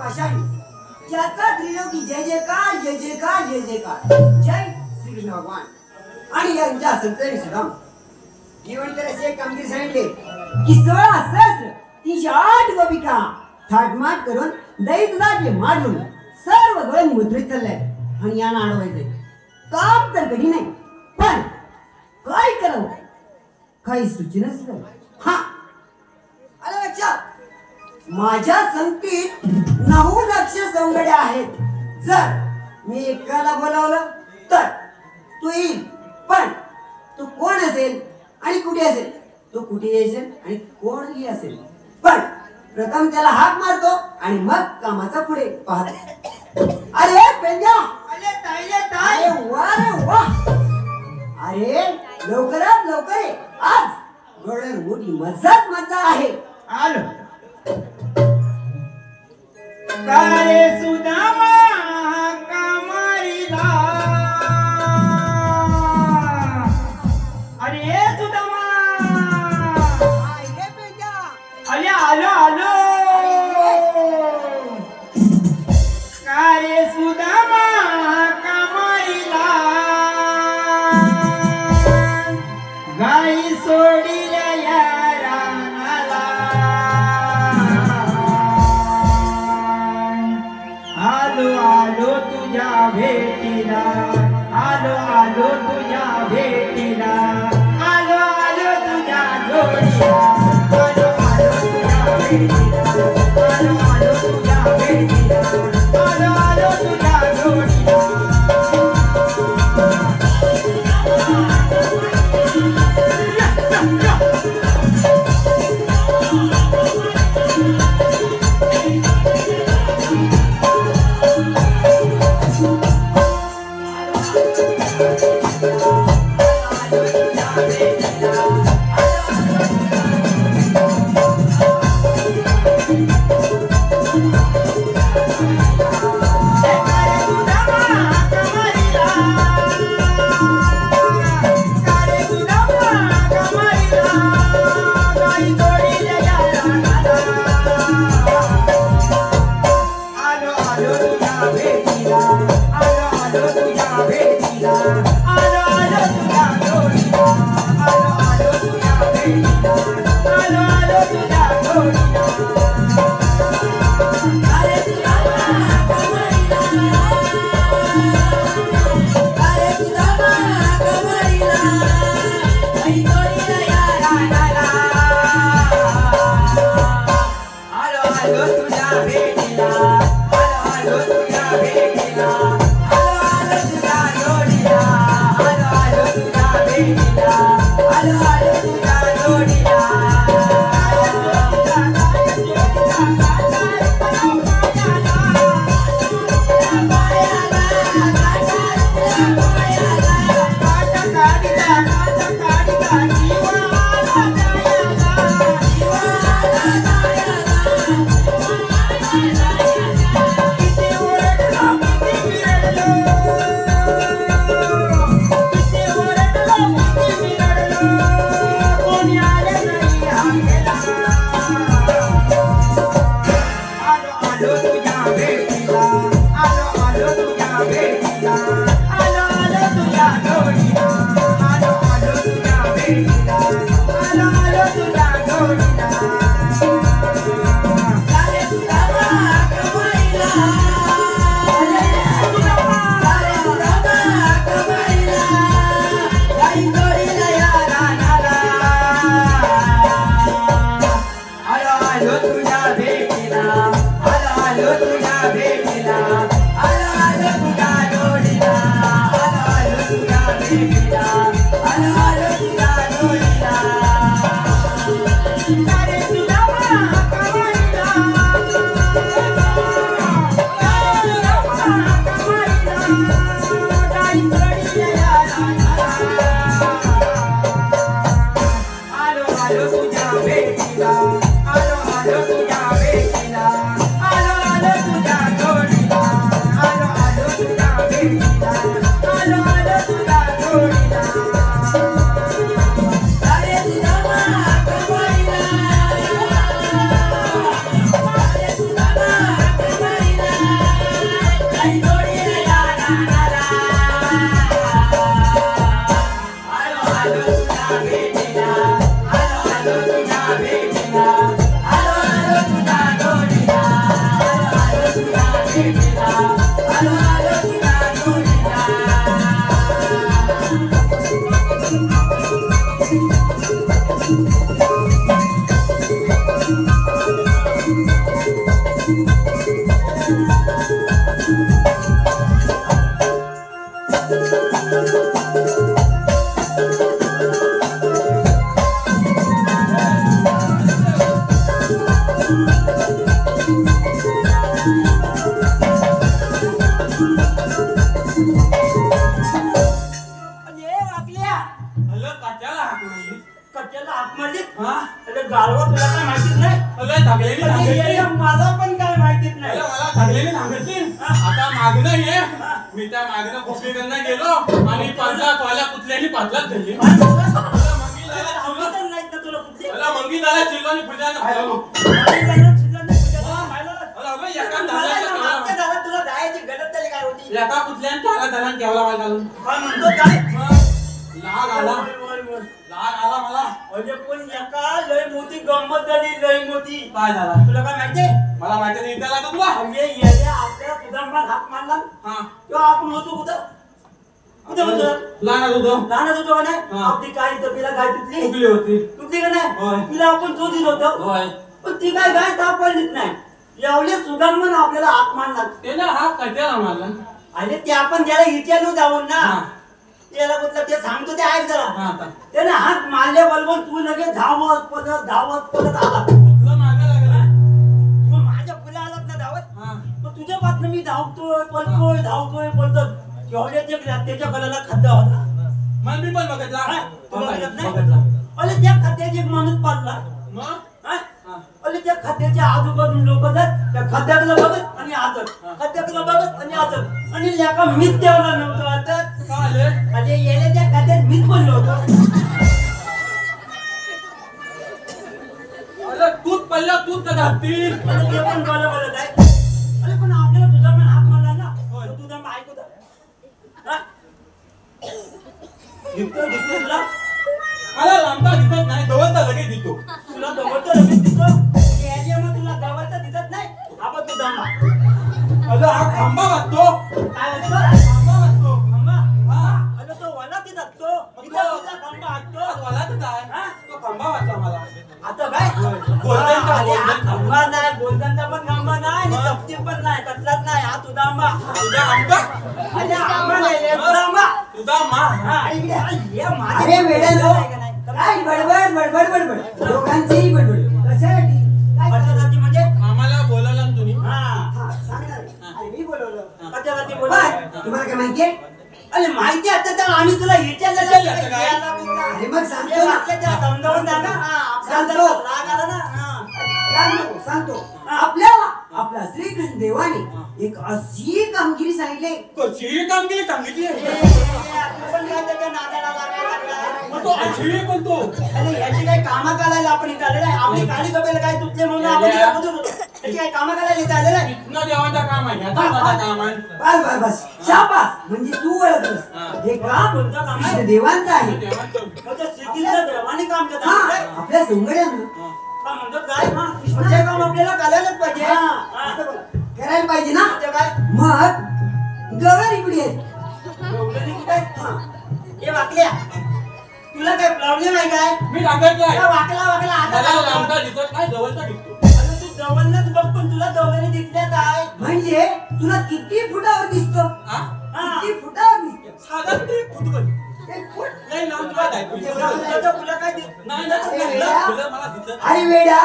पाषाणी ज्याचा त्रिलोकी जय जयकार जय जयकार जय जयकार जय श्री कृष्ण भगवान आणि यांच्या संतनी सुदाम जीवन करायचे कामगिरी सांगितले की 16 सहस्र 308 गोपिका थाटमाट करून दैत्याचे मारून सर्व गण मुद्रित चालले आणि यांना अडवायचे काम तर कधी नाही पण काय करावं काही सूचनाच नाही. हा आलं लक्षात माझ्या संगतीत 9 लक्ष सौंदर्य आहेत. जर मी एकाला बोलावलं तर तू येईल पण तू कोण असेल आणि कुठे असेल तो कुठे असेल आणि कोणही असेल पण प्रथम त्याला हाक मारतो आणि मग कामाचा पुढे पाहतो. अरे पेंजा अरे ताईले ताई अरे वा रे वा अरे लवकरात लवकर ये. आज गडर मोठी मजा आहे. आलो कारे सुदामा कामारीला अरे सुदामा हे पेंजा अरे आलो आलो कारे सुदामा कामारीला गाई सोडील्या या रानाला आलो आलो तुझ्या भेटीला आलो आलो तुझ्या भेटीला आलो आलो तुझ्या जोडीला आलो आलो तुझ्या भेटीला आलो आलो तुझ्या भेटीला आलो आलो तुझ्या जोडीला गालवा तुला काय माहितीच नाही. मला पण काय माहितीच नाही. मला थकलेली सांगतील. आता मागणं ये. मी त्या मागणं कुठलीकडनं गेलो आणि 50 वाल्या कुठल्यानी 50 धरली. मला मंगी झाला चिल्लोनी पुजाने खायलो. तुला जायची गरज तरी काय होती. एका कुठल्याने त्याला धरण ठेवला मला घालून. काय म्हणतो काय लाग आला मला. म्हणजे पण एका लय मोठी गंमत झाली. लय मोठी. काय झाला तुला काय माहितीये. मला माहिती नाही. त्याला तर तुला म्हणजे येल्या आपल्या सुधांना हात मारला. हा तेव्हा आपण होतो कुठं लहान होतो. लहानच होतो का नाही. आपली काय तपीला गाय तुटली होती. तुटली का नाही. होय. तिला आपण तो दिल होतो. होय. पण ती काय गाय सापडलीच नाही. एवढे सुधांना आपल्याला हात मारला. ते ना हा कट्याला मारला. आणि ते आपण त्याला विचारलो जाऊन ना. हा. त्याला म्हटलं ते सांगतो ते ऐक जरा. हा आता. त्याने हात मारले बरोबर तू लगेच धावत पडत आला. तुला मागे लागला. तू माझ्या फुला आलात ना धावत. हा. मग तुझ्या बातमी मी धावतोय पळतो. जेवढे ते त्याच्या गळ्याला खड्डा होता. मग मी पण बघितला. हा? तुला बघितलं नाही? बघितला. अरे त्या खड्ड्याची एक माणूस पाडला. मग हा? अरे त्या खड्ड्याच्या आजूबाजून लोक जात त्या खड्ड्याकडे बघत आणि आजत. खड्ड्याकडे बघत आणि आजत. आणि लेका मीच तेवढा नव्हतो आता. का आले? अरे येले त्या खड्ड्यात मीच बनलो होतो. अरे तूच पडला तूच का धाकतील. आणि ते पण बोलत आहे. अरे पण आपल्याला तुझा पण हात मारला ना. तुझा मग ऐकू हा? दिसतो तुला. मला लांबता दिसत नाही. दवलता लगेच दिसतो. तुला दवडतं लगेच दिसतो. मग तुला दवडतं दिसत नाही. आपण तू दमा. अरे हा खांबा वाटतो. काय वाटतो. खांबा वाटतो. खंबा. हा. अरे तो वला तिथं असतो. इथं तुझा खंबा असतो. वलातच आहे. हा? तो खांबा वाटला मला. आता काय गोल्डनचा अरे हा गोल्डन खंबा नाही. गोल्डनचा पण खंबा नाही आणि तपतीर पण नाही. कसलाच नाही. हा तुझा आंबा. तुझा आंबा. अरे आंबा नाही रे, तुझा आंबा. तुझा मा. हा, आणि इकडे हा ये माझ्या अरे वेड्यानो. नाही का नाही? काय बडबड दोघांचीही बडबड कशासाठी काय कशा जाती म्हणजे. आम्हाला बोलावलं ना तुम्ही. हा हा सांगणार. अरे मी बोलवलं. कशा जाती पण बोला. तुम्हाला काय माहितीये. अरे माहिती आता तर आम्ही तुला विचारलं काय? अरे मग सांगतो ना. सांगतो राग आला ना. सांगतो सांगतो. आपल्या श्रीकृष्ण देवाने एक अशी कामगिरी सांगितली. कशी कामगिरी सांगितली. मग तो अशी पण तो. अरे याची काही कामा करायला आपण इथं आलेलं आहे. आपली काळी कपेला काय तुटले म्हणून आपण इथं बघत होतो. याची काही कामा करायला इथं आलेलं आहे. कृष्ण देवाचा काम आहे. ह्याचा माझा काम आहे. बस शाबास. म्हणजे तू ओळखलंस. हे काम कोणतं काम आहे? कृष्ण देवांचं आहे. देवाचं. म्हणजे श्रीकृष्ण देवाने काम करत हा आहे. आपल्या सोंगड्यानं हा, म्हणतो काय कृष्णाचे काम आपल्याला करायलाच पाहिजे. असं बोला. करायला पाहिजे ना. म्हणजे काय मग गवर इकडे आहेत. एवढं नाही काय. हे वाकल्या तुला काय प्रॉब्लेम आहे काय. मी सांगितलंय. तुला वाकला आता मला काय लांबता दिसत नाही. जवळचा दिसतो. अरे तू जवळच बघ पण तुला दोघांनी दिसल्यात आहे. म्हणजे तुला किती फुटावर दिसतो. हा? किती फुटावर दिसतो. साधा किती फुटबॉल. एक फूट. नाही लांब काय आहे तुझी? तुला काय नाही फुलं मला दिसत. अरे वेड्या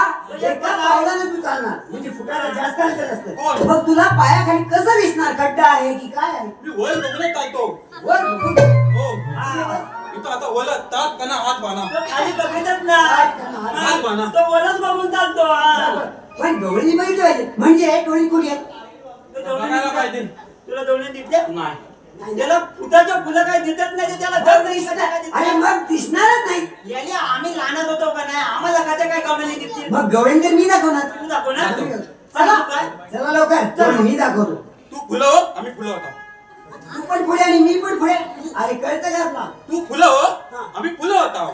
एका पावलाने तू चालणार. म्हणजे फुटाला जास्त अंतर असतं. कोण? मग तुला पायाखाली कसं दिसणार. खड्डा आहे की काय आहे. मी वर बघूनच चालतो. वर बघून. हो. इथं आता वलत तात कना हात बाना. तो खाली बघतच नाही. हात बाना. तो वरच बघून चालतो. पण डोळी बघितली पाहिजे. म्हणजे डोळी कुठे आहेत. बघायला पाहिजे. तुला दोन्ही दिसले नाही. त्याला फुटाचं फुलं काही दिसत नाही. त्याला जग नाही दिसत काय दिसत. अरे मग दिसणारच नाही. याले आम्ही लहानच होतो का नाही. आम्हाला काय काय कमाली दिसतील. मग गवळींकर मी दाखवणार. तू दाखव ना. चला काय चला लवकर. चल मी दाखवतो. तू फुलं हो आम्ही फुलं होता. तू पण पुढे आणि मी पण पुढे. अरे कळतं का आपला. तू फुलं हो आम्ही फुलं होता.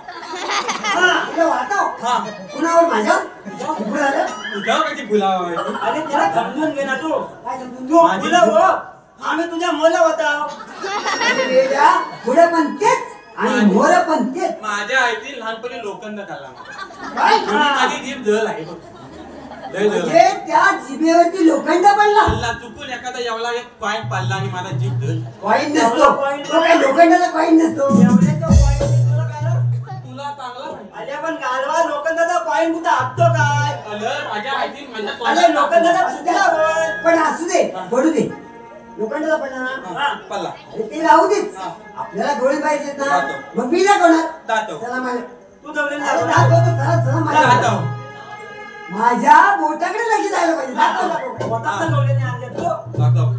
तुला वाटाव. हा. कुणावर माझ्यावर. पुढे आलं. तुझ्यावर कशी फुलं आहे? अरे त्याला समजून घे ना तू. काय समजून तू माझी फुलं हो आम्ही तुझ्या मोला होता. वेड्या, पुढे पण तेच आणि मोर पण तेच. माझ्या आईतील लहानपणी लोखंड खाल्ला. काय? माझी जीभ जळ आहे बघ. लय जोरात. म्हणजे त्या जिभेवरती लोखंड पडला. पल्ला चुकून एखादा एवढा एक कॉईन पडला आणि माझा जीभ धरला. कॉईन नसतो तो काय लोखंडाचा कॉईन नसतो. तुला चांगला माहिती. अरे पण गालवा लोखंडाचा कॉईन कुठं हाकतो काय? अरे माझ्या माहिती माझ्या अरे तोंडात लोखंडाचा फुटला पण. पण असू दे पडू दे. लोखंडाचा पडला ना. हा, पल्ला अरे ते राहू देच. हा. आपल्याला डोळे पाहिजेत ना. दाखव. मग मी दाखवणार. दाखव. चला मला तू जवळून अरे दाखव. दाखवतो. चला चला मला दाखव. माझ्या बोटाकडे लक्ष द्यायला पाहिजे. दाखव दाखव. स्वतःच जवळून आणले तू. दाखव.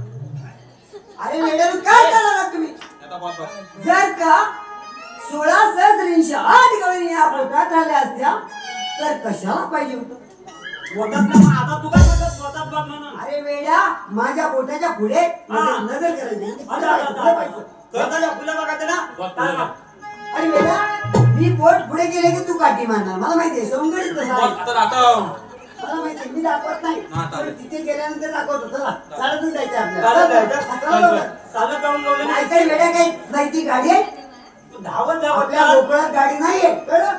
अरे वेड्यानं काय करणार तुम्ही. आता बघ बघ. जर का 16 सहस्र 8 गवळणी या पोटात आल्या असत्या तर कशाला पाहिजे होतं. स्वतःच ना मग आता तू काय म्हणतो स्वतःच बघ म्हणून. अरे वेड्या माझ्या बोटाच्या पुढे नजर करायची. स्वतःच्या फुलं बघायचं ना. बघ काय तुला. बघ. अरे वेड्या मी बोट पुढे गेले की तू काठी मारणार. मला माहितीये सौंदर्य तसं बघ, आहे. आता दाखव. मला माहितीये मी दाखवत नाही. हा, चालेल. पण तिथे गेल्यानंतर दाखवतो. चला चालतच जायचं चालत आपल्याला. जायचं. चला लवकर. चालत जाऊन जवळून नाहीतर वेड्या काही नाही ती गाडी आहे. तू धावत जा आपल्या आपल्या गोकुळात गाडी नाहीये कळलं.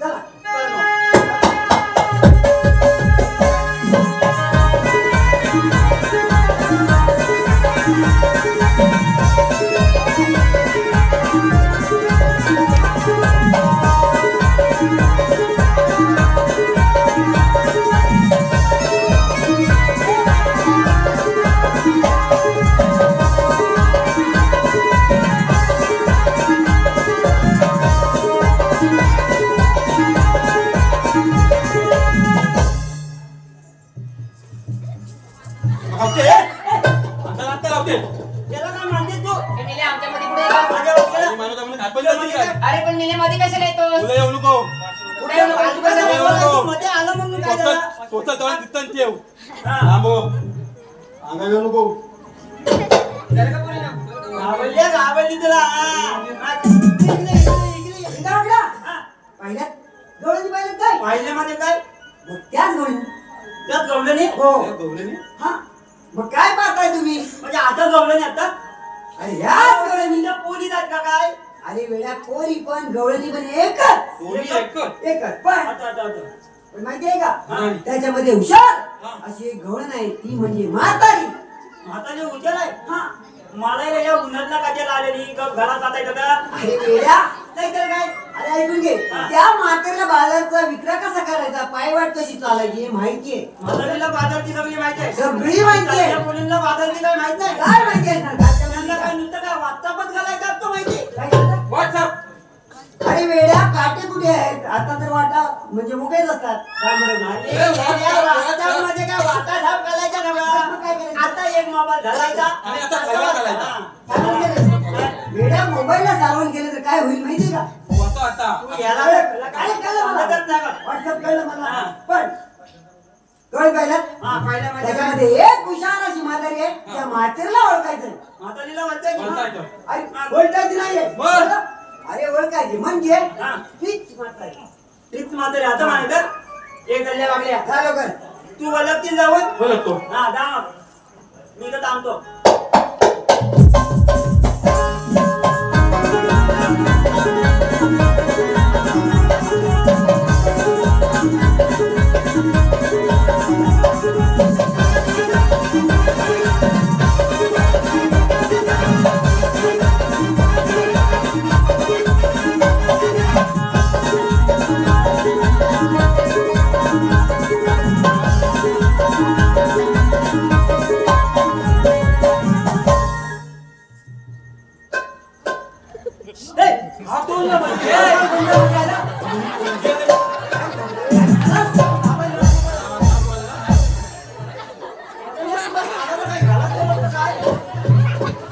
चला लावते. आता लावते. त्याला काय म्हणते तू? हे मिले आमच्यामध्ये पुढे येतो. माझ्या वकिला. आणि माणूस आपण आपण जातील काय? अरे पण मिले मध्ये कशाला येतोस? तुला येऊ नको. पुढे येऊ नको, तू माझ्या कशाला येऊ येतोस? नको. मध्ये आला म्हणून काय झालं? स्वतः जवळ तिथं ठेव. हा. थांबो. अंगा येऊ नको. आवडली तुला. इकडे, इकडे, इकडे. इकडं उघडा. पहिल्यात गवळणी पाहिलं काय. पाहिल्यामध्ये काय? मग त्याच गवळणी. त्यात गवलं नाही. हो ए, गवळणी. हा मग काय पाहताय तुम्ही. म्हणजे आता गवलं नाही आता. अरे ह्याच गवळणी. म्हणजे पोरी जात का काय? अरे वेड्या पोरी पण गवळणी पण एकच. पोरी एकच. एकच पण आता, आता, आता. पण माहितीये का नाही. त्याच्यामध्ये हुशार हा. अशी एक गवळण आहे ती म्हणजे म्हातारी. म्हातारी उचल आहे. हा. मला या उन्हातला कशाला आलेली घरात आता येतं का? अरे वेड्या नाही तर काय. अरे ऐकून घे हा. त्या म्हातारीला बाजारचा विक्रा कसा करायचा पायवाट कशी चालायची हे माहितीये. म्हातारीला बाजारची सगळी माहिती आहे. सगळी माहिती आहे. त्या मुलींना बाजारची काय माहित नाही. काय माहिती असणार घरच्या त्यांना मुलीला? काय नुसतं काय वाचापच घालायचा असतो माहिती. काय करता? व्हॉट्सअप. अरे वेड्या काटे कुठे आहेत आता तर वाटा म्हणजे मुकेच असतात. काय म्हणत नाही. ए, WhatsApp. मध्ये काय वाटा साफ घालायचा ना मग काय करायचं? आता एक मोबाईल घालायचा आणि आता खवा घालायचा. हा. सारवून केलं. वेड्या मोबाईलला सारवून केलं तर काय होईल माहिती का. होतो आता. तू याला अरे कळलं मला. मदत नाही का? व्हॉट्सअप कळलं मला हा. पण कळ पाहिलं हा, पहिल्या मध्ये काय? त्याच्यामध्ये एक हुशार अशी म्हातारी आहे त्या म्हातारीला ओळखायचं. म्हातारीला म्हणते बोलता येतं. अरे ओळखायची नाहीये. बरं. अरे ओळखायची म्हणजे हा. हीच म्हातारी. तीच म्हातारी आता माहिती एक गल्ल्या वागल्या जा लवकर. तू वलगतील जाऊन बोलतो. हा जा मग. मी तर थांबतो.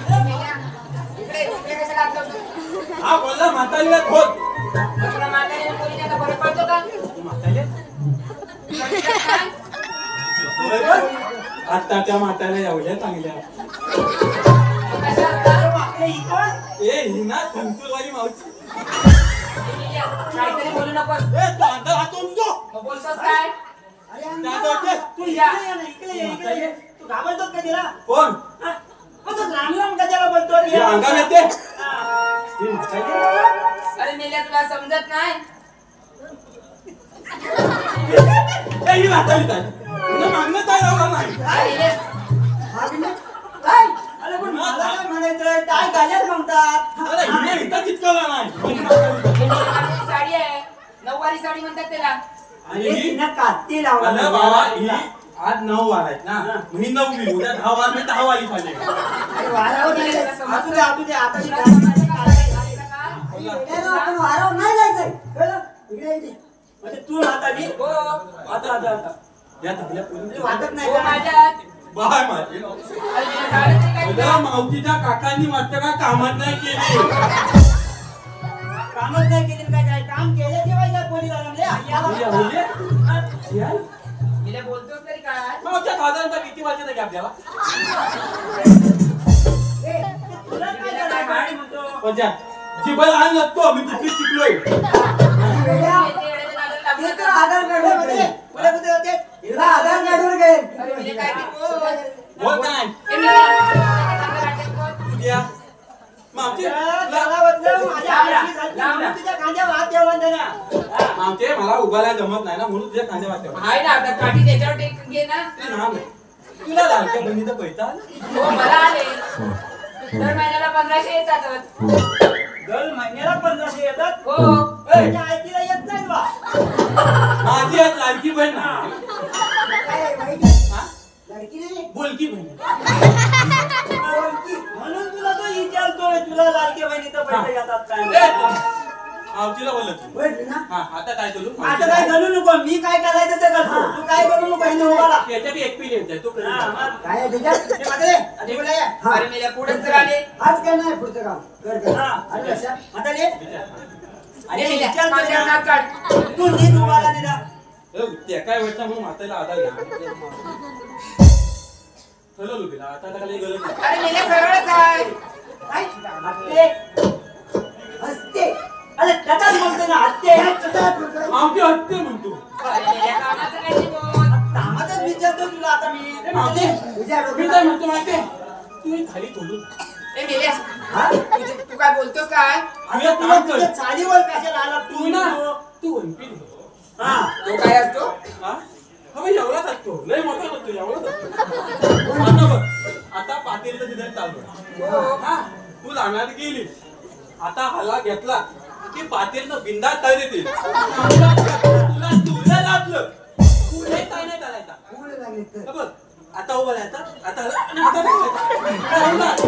इकडे इकडे कशाला आतलं? हा बोलला म्हातारीला खोद. तुला म्हातारीने पोरीने आता फरक पडतो का? आत्ताच्या म्हाताऱ्या एवढ्या चांगल्या. ए हिना तुमचीवाली मावशी. काहीतरी बोलू नकोस. ए तू अंदर हातून जो. मग बोलतोस काय? तू इकडे ये ना, इकडे ये, इकडे ये. तू घाबरतोस का तिला? कोण? हा? मग तू लांब लांब कशाला बोलतो रे? हे अंगावर येते. हा. ही म्हातारी. अरे मेल्या तुला समजत नाही. ए ही म्हातारी काय? तुला मागणं काय लावलं नाही काय मेल्या? मागणं? काय? अरे पण मला काय म्हणायचंय काय गाण्यात म्हणतात अरे हिने इथं चिटकवला नाही मेल्याला माझी साडी आहे, नऊवारी साडी म्हणतात त्याला. आणि अरे ही तिनं काती लावला अरे बाबा ही आज 9 वार आहेत ना मग ही 9वी उद्या 10 वार म्हणजे 10 वारी पाहिजे अरे वारावर नाही जायचं. असू दे आता मी तुला काय- माझ्या कानात घालायचं का? आई, वेड्याला आपण वारावर नाही जायचंय. कळलं? इकडे इकडे. म्हणजे तू हाताली हो. आता या थकल्या पोरी वाटत नाही हो का माझ्यात. बाय माझे अरे मेल्या झालं तरी काय तुला तुला? मावतीच्या काकांनी वाटतं का कामात नाही केली कामच नाही केली काय काम केल्याशिवाय काय पोरी मेल्या बोलतोस तरी काय? मावच्या साधारणतः किती वर्षाचा गॅप द्यावा तुला काय करायचं म्हणतो पंजा जिबल आण लागतो मी तिथे शिकलोय आणि वेड्या, मेल्या वेड्याच्या नादाला लागू ते तर नका. आधार कार्ड कुठे कुठे होते हिला आधार कार्डवर गेले. अरे मेल्या काय ते बोल. बोल काय ए मेल्या, चांगलं वाटेल बोल. उद्या मावचे मावचे मला उभायला जमत नाही ना म्हणून तुझ्या खांद्या वाटतं आहे ना आता काठी त्याच्यावर टेक घे ना. ते नाव नाही तुला लाडक्या बहिणीचा पैसा आला हो मला आले. दर महिन्याला 1500 येतातच. दर महिन्याला 1500 येतात हो. माझ्या आईला येत नाही बा माझी आज लाडकी बहीण नाही. काय माहिती? हा? लडकी नाही. बोलकी बहीण म्हणून तुला तो विचारतोय तुला लाडके बहिणीचं पैसे येतात ए, काय मावतीला बोलत बोलली ना? हा आता काय करू आता काय करू नको मी काय करायचं ते करतो तू काय करू नको बहिणी उभाला याच्यात एक्सपिरियन्स आहे तो काय आहे त्याच्यात? हा. अरे मेल्या पुढेच तर आले. आज काय नाही पुढचं काम. कर, कर. हा. आलं लक्षात? आता रे अरे अरे मेल्या, विचार माझ्यावर नाक काढ. तू नीट उभाला दिला त्या काय वाटतं म्हणून माताला आधार घ्या चलो लोकेला आता काही गरज नाही अरे मेल्या सरळच आहे. काय? हत्ते हसते. अरे त्याचाच बोलतो ना हत्ते आमची हत्या म्हणतो अरे मेल्या कामाचं काय ते बोल. कामातच विचारतो तुला आता मी मावते तुझ्या मी डोक्यात- काय म्हणतो माहितीये तू हे खाली तोडून ए मेल्या, हा? तू काय बोलतोस काय? आम्ही आता तुला काम तुझ्या कर चालीवर कशाला आला तू ना तू वनपील हा तो काय असतो? हा हा एवढाच असतो लय मोठा नसतो एवढाच असतो आता बघ आता पातेलीचं डिझाईन चालू आहे हा तू जाणार गेली आता हल्ला घेतला की पातेलीचं बिंदात तळ देते तुला तुला लागलं पुढे काय नाही करायचा पुढे लागले तर. हा बघ आता उभा राहायचा आता हल्ला आणि आता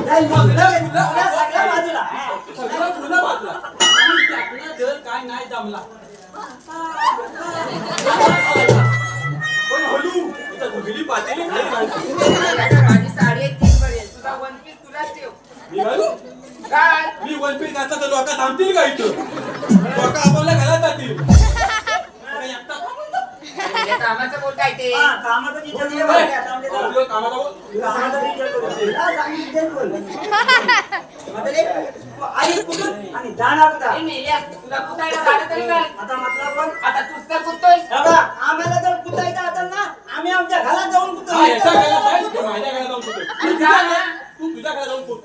जाईल मग. तुला सगळ्या बाजूला सगळं तुला वाचला आणि त्यातला जर काय नाही जमला पण हळू इथं धुगली पातेली खाली घालते. माझी साडी आहे 3 पर्यंत. तुझा वन पीस तुलाच ठेव. मी घालू काय? मी वनपीस घातला तर लोक थांबतील का इथं लोक आपल्या घरात जातील आता एकटा मेल्या कामाचं बोल काय ते. हा कामाचं विचार बोल, ये बोल. बरं, आता आमच्या गावात. आपलं कामाला बोल. कामाचं विचार करू. तुला सांगितलं बोल. आता रे, तू आई कुठून आणि जाणार कुठं? ए मेल्या, तुला कुठायला झालं तरी काय? आता म्हटलं पण आता तूच तर कुठतोय. बाबा आम्हाला जर कुठायचं असेल ना आम्ही आमच्या घरात जाऊन कुठं हा, याच्या घरात आहे, ते माझ्या घरात जाऊन कुठे तू तुझ्या घरात जाऊन कुठ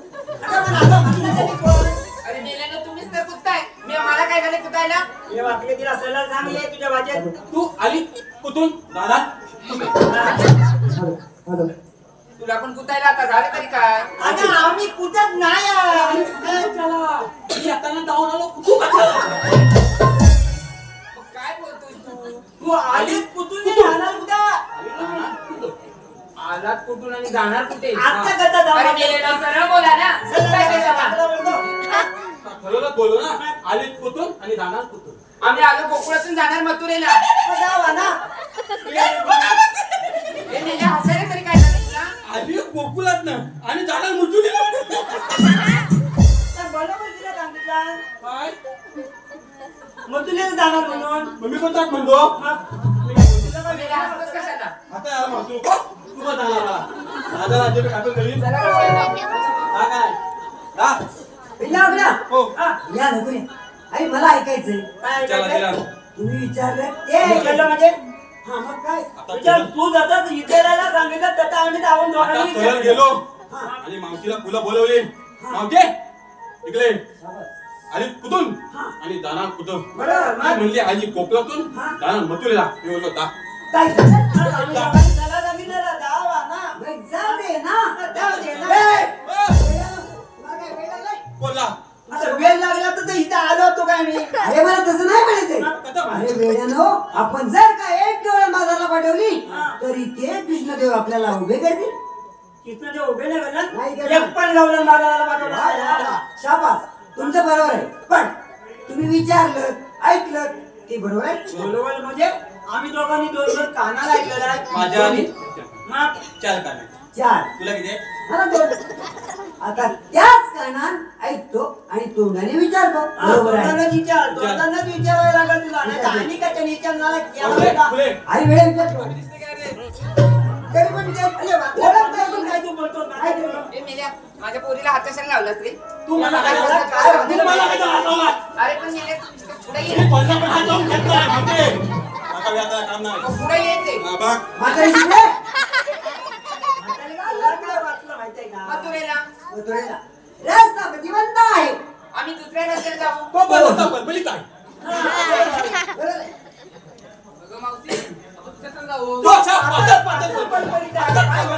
अरे मेल्यानं तुम्हीच तर कुठताय. मी मला काय झालं कुठायला? हे वाटले तिला सल्ला चांगली आहे तुझ्या भाषेत तू आली कुठून दादा तुला पण कुठायला आता झालं तरी काय? अगं आम्ही कुठत नाही आहे. चला मी आता ना जाऊन आलो तू कशाला? मग काय बोलतोय तू? तू आली कुठून नाही जाणार कुठं आली ना, कुठं? आलात कुठून आणि जाणार कुठे? आता कसा जाणार? अरे मेल्यानं सरळ बोला ना. काय ते जमा? ठरवलं बोलू ना आली कुठून आणि जाणार कुठून आम्ही आलो गोकुळातून जाणार मथुरेला. जावा ना हे मेल्या हसायला तरी काय झालं तुला? आली गोकुळात ना आणि जाणार मुजुलीला तर बरोबर तिला सांगितलं काय मग तुला जाणार म्हणून मग मी कोणता म्हणतो तुला काय मेल्या हसतोस कशाला? आता यार म्हणतो तू मग जाणार दादा राज्य काय करीन जरा रस्त्यात. हा काय हा बिल्ला बिल्ला. हो हा, या नको या. आई मला ऐकायचंय. काय चला काय- चला तुम्ही विचारलं विचारलं म्हणजे हा मग काय? आता विचार तू जसं विचारायला सांगितलं तसं आम्ही जाऊन आता दोघांनी सरळ विचारलं. गेलो आणि मावशीला फुलं बोलवली मावशे इकडे शाबास. आणि कुठून आणि जाणार कुठून बरोबर ती मग म्हणली आजी कोकणातून हा. जाणार मथुरेला मी बोललो दा काय झालं? हा, आम्ही दोघांनी बोला आता वेळ लागला तर इथं आलो होतो काय मी अरे मला तसं नाही म्हणायचंय. कसं म्हणायचं? अरे वेड्यानो, आपण जर का एक वेळ बाजारला पाठवली हा. तरी ते कृष्णदेव आपल्याला उभे करतील. तिथनं ते उभे नाही नाही करणार करणार. एक पण गावला बाजाराला वा, वा, वा. पाठवला शाबास, तुमचं बरोबर आहे. पण तुम्ही विचारलं, ऐकलं ते बरोबर आहे. बरोबर म्हणजे आम्ही दोघांनी दोन दोन कानाला ऐकलेला आहे माझ्या आणि मग 4 काने. 4 तुला किती आहे? मला 2. आता त्याच कानात ऐकतो आणि तोंडाने विचारतो. बरोबर आहे. दोघांनाच विचारायला लागल तुला नाही तर आणि काय त्याने विचारणार फुले, फुले. आई वेळ विचारतो. तरी पण विचार- अरे वा, ओळख नाही तुम्ही. काय तू बोलतो काय ते? ए, मेल्या, माझ्या पोरीला हात कशाला लावलास रे? तू मला काय मला बोलला? काय वाटलं? तू मला काय बोलला? अरे पण मेल्या, पुढे मी ये. कोणता पण हात लावून घेतलाय, माहितीये? आता मी आता काम नाही. पुढे येते. हा, बघ. म्हातारी शिकले? तुला काय वाटलं माहितीये का मथुरेला मथुरेला. रस्ता प्रतिबंध आहे. आम्ही दुसऱ्या रस्त्याने जाऊ. तो बोलतो, बलबलीत आहे. बरोबर आहे. अगं मावशी, आपण कसं जाऊ? तो असा पातळ- पातळ बोलतो. काय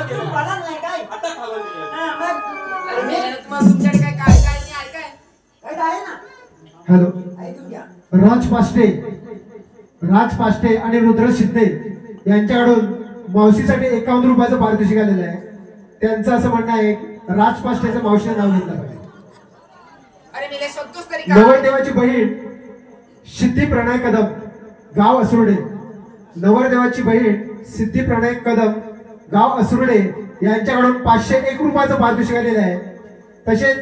तू मला नाही काय आता खाली गेला. हा, मग अरे मेल्या, तुम्हाला तुमच्याकडे काय काय काय नाही ऐकाय? काय तर आहे ना? हॅलो, ऐकून घ्या. राज पाष्टे आणि रुद्र शिंदे यांच्याकडून मावशीसाठी 51 रुपयाचं पारितोषिक आलेलं आहे. त्यांचं असं म्हणणं आहे राज पाष्टेचं मावशीचं नाव घेतलं पाहिजे. अरे मेल्या, शोधतोस तरी का? नवरदेवाची बहीण सिद्धी प्रणय कदम, गाव असुर्डे. नवरदेवाची बहीण सिद्धी प्रणय कदम, गाव असुर्डे यांच्याकडून 501 रुपयाचं पारितोषिक आलेलं आहे. तसेच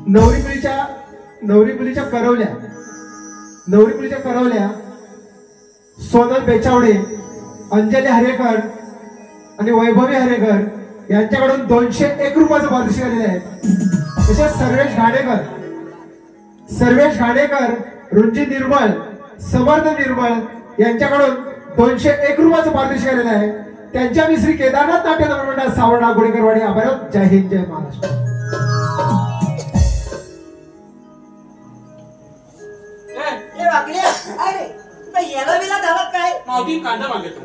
नवरी मुलीच्या करवल्या सोनल बेचावडे, अंजली हरेकर आणि वैभवी हरेकर यांच्याकडून 201 रुपयाचं पारितोषिक आलेलं आहे. तसेच सर्वेश घाणेकर, रुंजी निर्मळ, समर्थ निर्मळ यांच्याकडून 201 रुपयाचं पारितोषिक आलेलं आहे. त्यांच्या मी श्री केदारनाथ नाट्य मंडळ सावळा गुडेकरवाडी आभार. जय हिंद, जय महाराष्ट्र. ए, हे वाकड्या अरे तुला येला बिला झाला काय मावशी कांदा मागितला.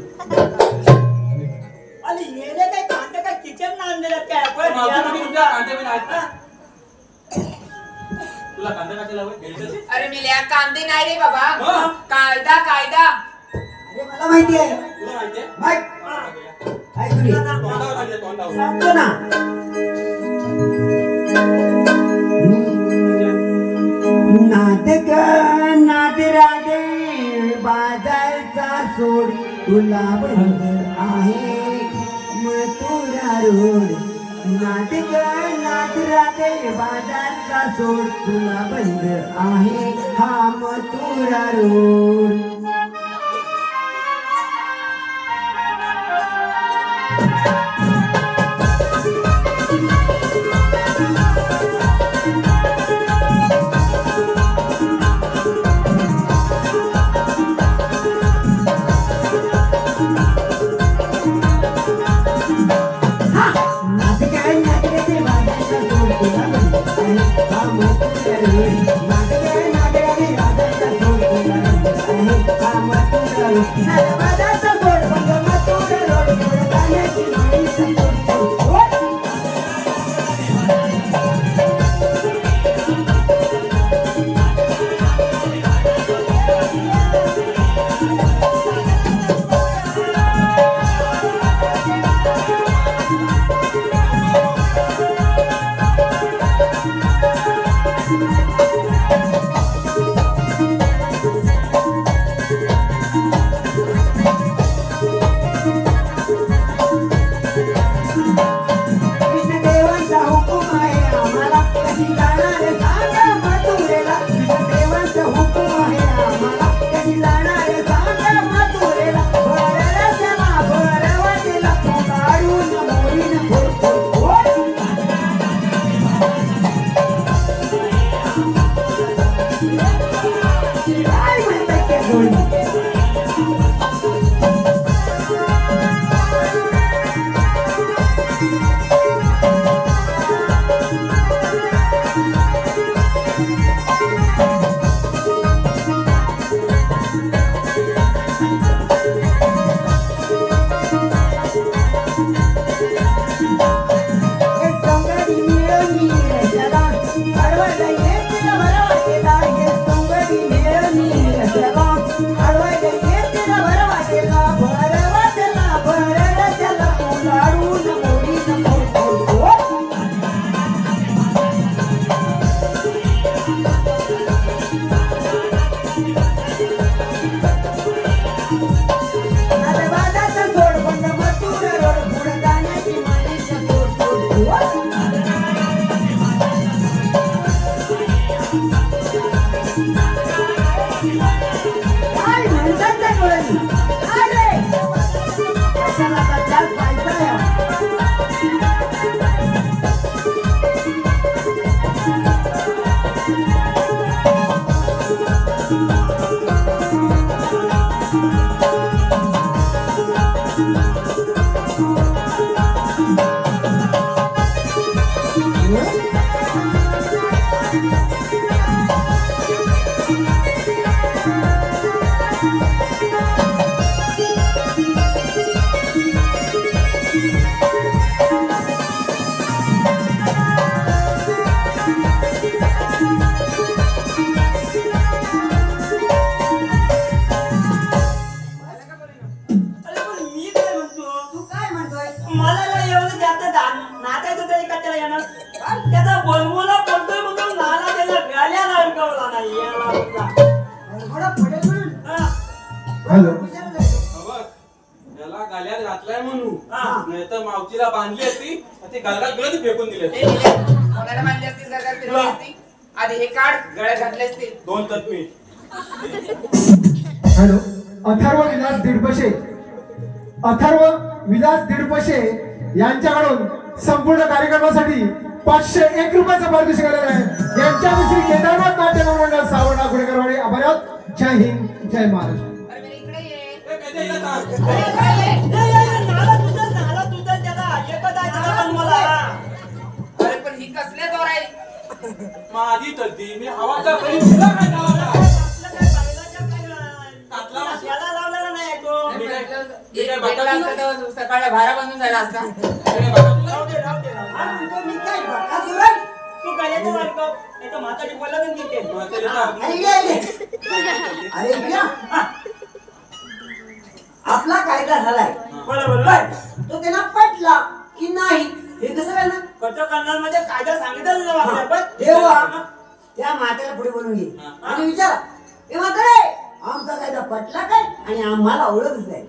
अरे येले काय कांदा काय किचन ना आणलेलं काय आपण मावशी म्हणजे तुमच्या कांदे बिन आहेत ना? तुला कांदा कशाला हवे? घ्यायचं ते? अरे मेल्या, कांदे नाही रे बाबा. हा. कायदा कायदा. अरे मला माहिती आहे. तुला माहितीये? माहित. हा. ऐकून घे. तोंडावर लागले, तोंडावर. सांगतो ना. नाटक नाटराडे बाजारचा सोड तुला बंद आहे मथुरा रोड. नाटक नाटराडे बाजारचा सोड तुला बंद आहे हा मथुरा रोड. हॅलो बघ याला गाल्यात घातलाय म्हणू हा. नाही तर मावशीला बांधली असती ती गालगात गेलं ती फेकून दिली असती. कोणाला बांधली असतील सरकार फिरवली असती आधी हे काढ गळ्यात घातले असतील 2 तत्मी हॅलो अथर्व विलास दीडपशे यांच्याकडून संपूर्ण कार्यक्रमासाठी 501 रुपयाचं पारितोषिक आलेलं आहे. यांच्या श्री केदारनाथ नाट्य मंडळ सावंत आकुडेकरवाडी आभार. जय हिंद जय महाराष्ट्र. अरे मेरे इकडे ये ए, पेद्या हिला सांग. अरे इकडे ये. नाला तुझं त्याला एकच आहे त्याला पण मला. अरे पण ही कसले दोर आहे माझी तद्दी मी हवाचा तरी तुला काय लावला? आपलं काय बैलाच्या काय कातला माशी. याला लावलेला नाही तो. मी काय- मी एक काय भेटला बघा असता तर सकाळी भारा बांधून झाला असता राहू दे, राहू दे, राहू दे. आणि म्हणतो मी काय बकासूर आहे? तू गळ्याचं वाटकं. नाही तर म्हातारी बोलत घेते. अरे इकडे. अरे इकडे. आपला कायदा झालाय बरोबर पण तो त्यांना पटला की नाही हे कसं काय ना कट कन्नडमध्ये कायदा सांगितलं ना आपल्या पण तेव्हा त्या म्हाताऱ्याला पुढे बोलून घे आणि विचारा हे म्हातारे आमचा कायदा पटला काय आणि आम्हाला ओळखच नाही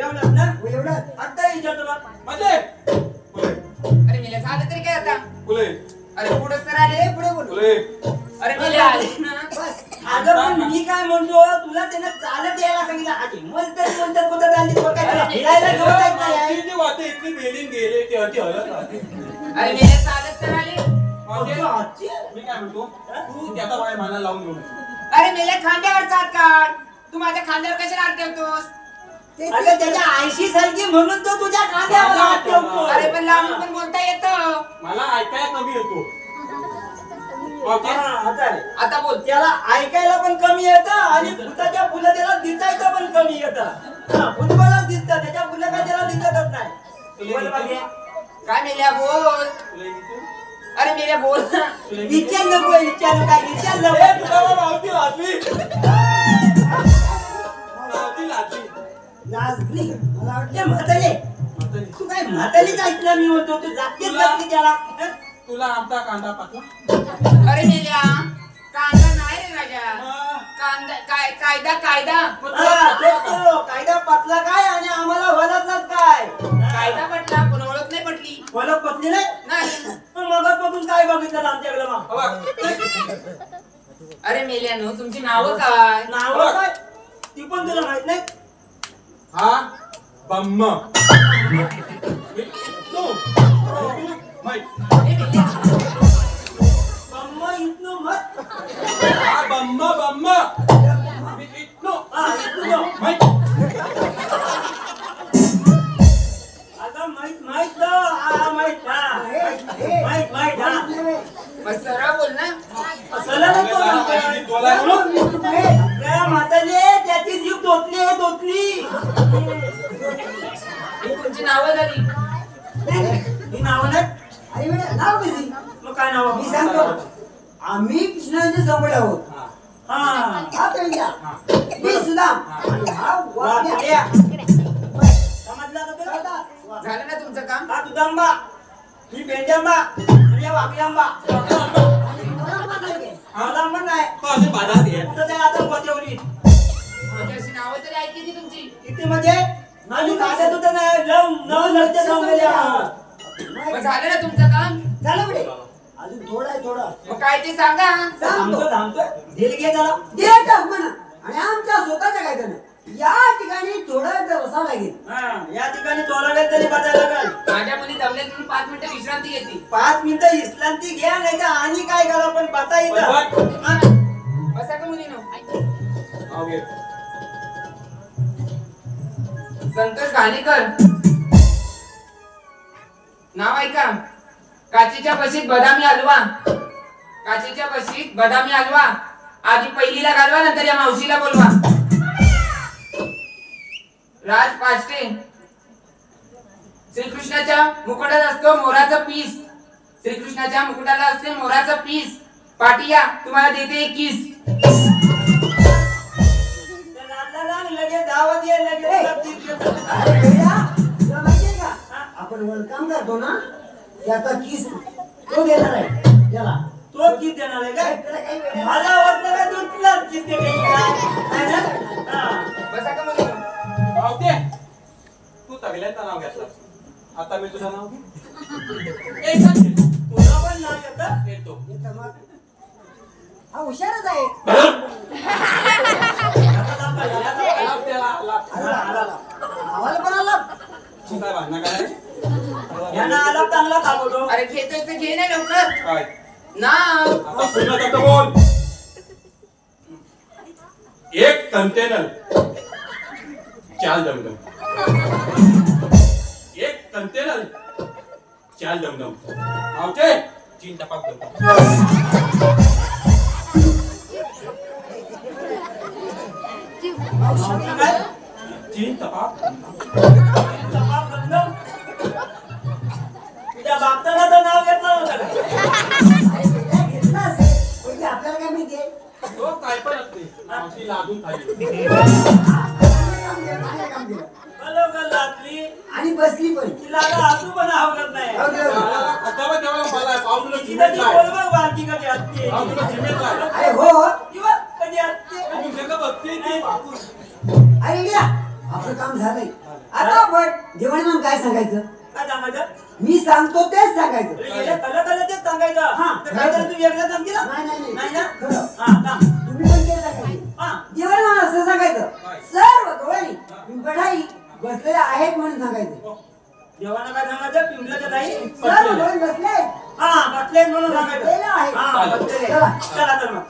एवढंच ना एवढं आता विचारतो बा. मध्ये फुले अरे मेले झालं तरी काय आता फुले अरे पुढे तर आले पुढे बोल फुले अरे मेले आले ना बस अगं पण मी काय म्हणतो तुला त्यानं चालत यायला सांगितलं आधी बोलतात कुठं आली तो काय त्याला फिरायला घेऊन जात नाही. ती वाटे इतकी बेलिंग गेले ते अति हलत राहते. अरे मेले चालत तर आले मावशी, आजची? मी काय म्हणतो तू त्याचा वाय माना लावून घेऊन अरे मेले खांद्यावर साथ काढ तू माझ्या खांद्यावर कशाला हात ठेवतोस अगं त्याच्या 80 सारखी म्हणून तो तुझ्या खांद्यावर हात ठेवतो. अरे पण लांबून पण बोलता येतं मला ऐकायला कमी येतो मावशी, हा, आता आहे. आता बोल त्याला ऐकायला पण कमी येतं आणि फुलाच्या फुलं त्याला दिसायचं पण कमी येतं. फुलवाला दिसतं त्याच्या फुलं काय त्याला दिसतच नाही. बोल बाकी. काय मेल्या बोल फुले किती? अरे मेल्या बोल ना विचार नको विचार काय विचार ए, नको. तुला बा मावशी लाजली मावशी लाजली लाजली मला वाटलं म्हातारे म्हातारी, तू काय म्हातारीच ऐकलं मी म्हणतो तू जागतेच जागते त्याला. तुला आमचा कांदा पाकला अरे मेल्या कांदा नाही रे राजा हा. कांदा काय कायदा कायदा हा, तेच तो. कायदा पतला काय आणि आम्हाला वळतच काय. कायदा पटला पण ओळख नाही पटली वळत पतली नाही नाही पण मगाचपासून काय बघितलं आमच्याकडे मग बघ, अरे मेल्यानो तुमची नावं काय नाव काय ती पण तुला माहित नाही. हा बम्म तू माहित अरे मेल्या बम्म इथनं मत. हा बम्म बम्म मी इतनो हा, इथनं. माहित आता माहित हा माहित हा माहित हा मग सरळ बोल ना असलं नको म्हणतोय. बोला म्हणून त्या म्हातारे त्याची जीव तोतली तुमची नावं झाली ही नाव नाही. अरे बेटा नाव कशी मग काय नाव मी सांगतो आम्ही कृष्णाचे जवळ आहोत हा हा पेंड्या मी सुदाम आणि हा वाक्या समजला का तुला? झालं ना तुमचं काम हा तुझांबा ही बेंजांबा आणि या वाकयांबा मला पण नाही तो असे बाजारात ये कुठं ते आता गोत्यावरी म्हणजे अशी नावं तरी ऐकली ती तुमची किती म्हणजे आणि कागद होतं नाही नव लढते मग झालं ना तुमचं काम झालं बेटे अजून थोडं आहे थोडं मग काय ते सांगा सांगतो थांबतोय दिल घे त्याला दे टाक म्हणा आणि आमच्या स्वतःच्या काय त्यानं या ठिकाणी थोडं बसावं लागेल हा या ठिकाणी थोडा वेळ तरी बसायला लागेल. माझ्या मुली दमल्यात तुम्ही 5 मिनिटं विश्रांती घेतली 5 मिनिटं विश्रांती घ्या नाही तर आणि काय करा पण बसा इथं. हा. बसा का मुलीनो ओके संतोष घाणेकर नाव ऐका काचेच्या बशीत बदामी हलवा काचेच्या बशीत बदामी हलवा आधी पहिलीला घालवा नंतर या मावशीला बोलवा राज पाष्टे श्रीकृष्णाच्या मुकुटात असतो मोराचा पीस श्रीकृष्णाच्या मुकुटाला असते मोराचा पीस पाटिया तुम्हाला देते 21 ते नाचला ना, लगेच धावत ये लगेच अरे बेटा तुला माहितीये का आपण वेलकम करतो ना त्याचा किस तो देणार आहे त्याला तो किती देणार आहे काय त्याला काही वेळ मला वाटलं का तू तुला किती देणार आहे? बसा का मुलीनो राहते तू तगल्यांचं नाव घेतलं आता मी तुझं नाव घे तुला पण नाव येतं येतो येतं मग. हा हुशारच आहे. आलाप त्याला आलाप. आम्हाला पण आला. तू काय भांडणं करायची यांना आला चांगला थांबवतो. अरे घेतोय तर घे ना लवकर काय नाव आता पुन्हा जातो बोल एक कंटेनर 4 डमडम एक कंटेनर 4 डमडम आवते 3 टपाक करतो काय? 3 टपाक जबाब बंद. तुझ्या बापताना तर नाव घेतलं होतं का? घेतला असेल. पण ते आपल्याला काय माहिती आहे? तो काय पण असते मावशी लादून खाली काम केलं. बरोबर लादली. आणि बसली पण. तिला आता हसू पण आवडत नाही. जाऊ दे, जाऊ दे. आता तेव्हा मला पाऊलं तिथं चिमेट ती लाय बोलबोल बारकी कधी असते. पाऊलं चिमेट लाय अरे हो. किंवा कधी असते. तू जगा बघते की अरे इड्या, आपलं काम झालंय. आता आपण जेवण काय सांगायचं? काय सांगायचं? मी सांगतो तेच सांगायचं. कला तेच सांगायचं. हा. तर काहीतरी तू वेगळं सांगते ना? नाही नाही ना? खरं. हा, सांग. तुम्ही पण तेच सांगायचं. हा. जेवण असं सांगायचं. काय? सर्व डोळ्यांनी पिंपळाई बसलेले आहेत म्हणून सांगायचं. जेवणाला काय सांगायचं? पिंपल्याच्या ताई? सर्व डोळे बसले आहेत. हा, बसले म्हणून सांगायचं. बसलेले आहेत. हा, बसलेले. चला. चला तर मग.